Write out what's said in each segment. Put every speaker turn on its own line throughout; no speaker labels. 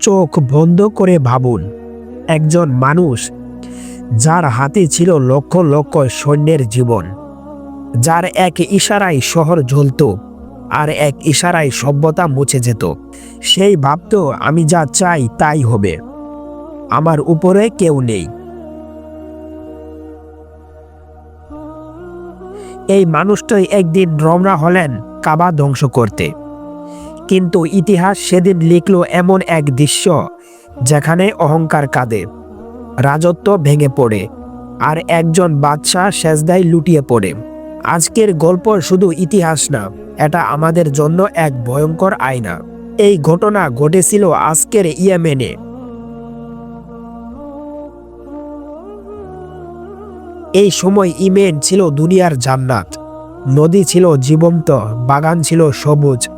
চোখ বন্ধ করে ভাবুন, একজন মানুষ যার হাতে ছিল লক্ষ লক্ষ সৈন্যের জীবন, যার এক ইশারায় শহর জ্বলত আর এক ইশারায় সভ্যতা মুছে যেত, সেই ভাবত আমি যা চাই তাই হবে, আমার উপরে কেউ নেই। এই মানুষটাই একদিন রওনা হলেন কাবা ধ্বংস করতে। কিন্তু ইতিহাস সেদিন লিখল এমন এক দৃশ্য যেখানে অহংকার কাঁদে, রাজত্ব ভেঙে পড়ে, আর একজন বাদশাহ সেজদায় লুটিয়ে পড়ে। আজকের গল্প শুধু ইতিহাস না, এটা আমাদের জন্য এক ভয়ঙ্কর আয়না। এই ঘটনা ঘটেছিল আজকের ইয়েমেনে। এই সময় ইয়েমেন ছিল দুনিয়ার জান্নাত। নদী ছিল জীবন্ত, বাগান ছিল সবুজ,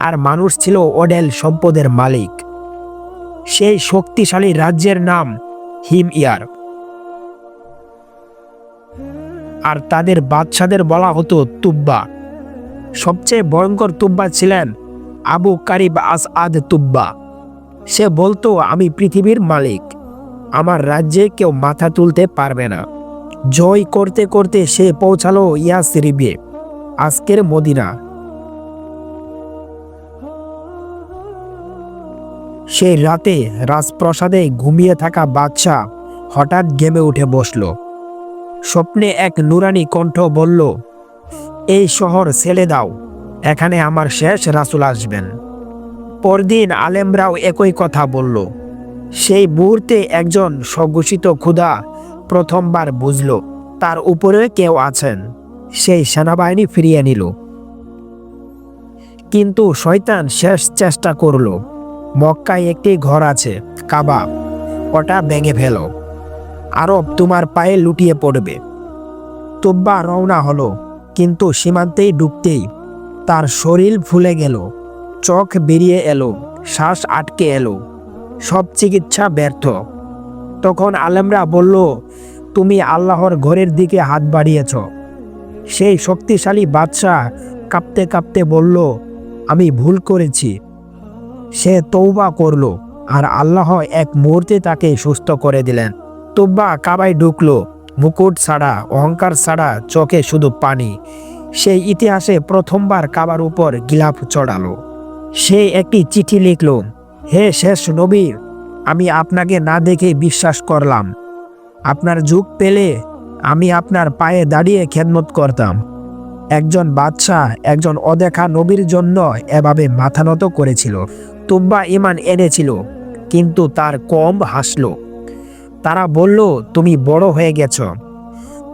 আর মানুষ ছিল অঢেল সম্পদের মালিক। সেই শক্তিশালী রাজ্যের নাম হিমইয়ার, আর তাদের বাদশাদের বলা হতো তুব্বা। সবচেয়ে ভয়ঙ্কর তুব্বা ছিলেন আবু কারিব আস-আদ তুব্বা। সে বলতো, আমি পৃথিবীর মালিক, আমার রাজ্যে কেউ মাথা তুলতে পারবে না। জয় করতে করতে সে পৌঁছালো ইয়াসরিবে, আজকের মদিনা। সেই রাতে রাজপ্রাসাদে ঘুমিয়ে থাকা বাদশাহ হঠাৎ ঘেমে উঠে বসল। স্বপ্নে এক নুরানি কণ্ঠ বলল, এই শহর ছেড়ে দাও, এখানে আমার শেষ রাসূল আসবেন। পরদিন আলেমরাও একই কথা বলল। সেই মুহূর্তে একজন স্বঘোষিত ক্ষুধা প্রথমবার বুঝল তার উপরে কেউ আছেন। সেই সেনাবাহিনী ফিরিয়ে নিল। কিন্তু শয়তান শেষ চেষ্টা করল। মক্কায় একটি ঘর আছে, কাবা, ওটা ভেঙে ফেলো, আরব তোমার পায়ে লুটিয়ে পড়বে। তুব্বা রওনা হলো, কিন্তু সীমান্তেই ঢুকতেই তার শরীর ফুলে গেল, চোখ বেরিয়ে এলো, শ্বাস আটকে এলো, সব চিকিৎসা ব্যর্থ। তখন আলেমরা বলল, তুমি আল্লাহর ঘরের দিকে হাত বাড়িয়েছ। সেই শক্তিশালী বাদশাহ কাঁপতে কাঁপতে বলল, আমি ভুল করেছি। সে তওবা করল, আর আল্লাহ এক মুহূর্তে তাকে সুস্থ করে দিলেন। তুব্বা কাবায় ঢুকলো, মুকুট ছাড়া, অহংকার ছাড়া, চোখে শুধু পানি। সেই ইতিহাসে প্রথমবার কাবার উপর গিলাফ চড়ালো। সে একটি চিঠি লিখল, হে শেষ নবী, আমি আপনাকে না দেখে বিশ্বাস করলাম। আপনার যুগ পেলে আমি আপনার পায়ে দাঁড়িয়ে খেদমত করতাম। একজন বাদশাহ একজন অদেখা নবীর জন্য এভাবে মাথা নত করেছিল। তুব্বা ঈমান এনেছিল, কিন্তু তার কম হাসল। তারা বলল, তুমি বড় হয়ে গেছ।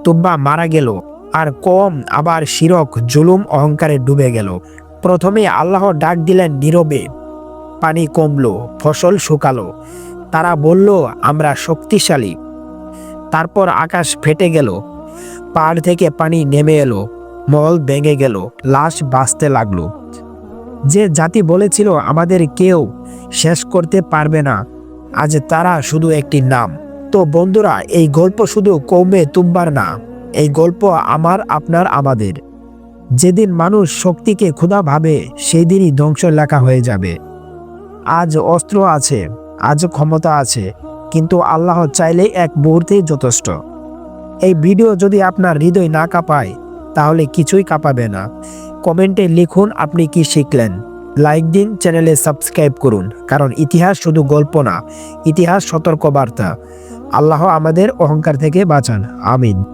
তুব্বা মারা গেল, আর কম আবার শিরক, জুলুম, অহংকারে ডুবে গেল। প্রথমে আল্লাহ ডাক দিলেন নীরবে, পানি কমলো, ফসল শুকালো। তারা বলল, আমরা শক্তিশালী। তারপর আকাশ ফেটে গেল, পাহাড় থেকে পানি নেমে এলো, মহল ভেঙে গেল, লাশ বাঁচতে লাগলো। যে জাতি বলেছিল আমাদের কেউ শেষ করতে পারবে না, আজ তারা শুধু একটি নাম। তো বন্ধুরা, এই গল্প শুধু কৌমে তুব্বার না, এই গল্প আমার, আপনার, আমাদের। যেদিন মানুষ শক্তিকে ক্ষুধা ভাবে, সেই দিনই ধ্বংস লেখা হয়ে যাবে। আজ অস্ত্র আছে, আজ ক্ষমতা আছে, কিন্তু আল্লাহ চাইলে এক মুহূর্তেই যথেষ্ট। এই ভিডিও যদি আপনার হৃদয় না কাঁপায়, তাহলে কিছুই কাঁপাবে না। কমেন্টে লিখুন আপনি কি শিখলেন। লাইক দিন, চ্যানেলে সাবস্ক্রাইব করুন, কারণ ইতিহাস শুধু গল্প না, ইতিহাস সতর্কবার্তা। আল্লাহ আমাদের অহংকার থেকে বাঁচান, আমিন।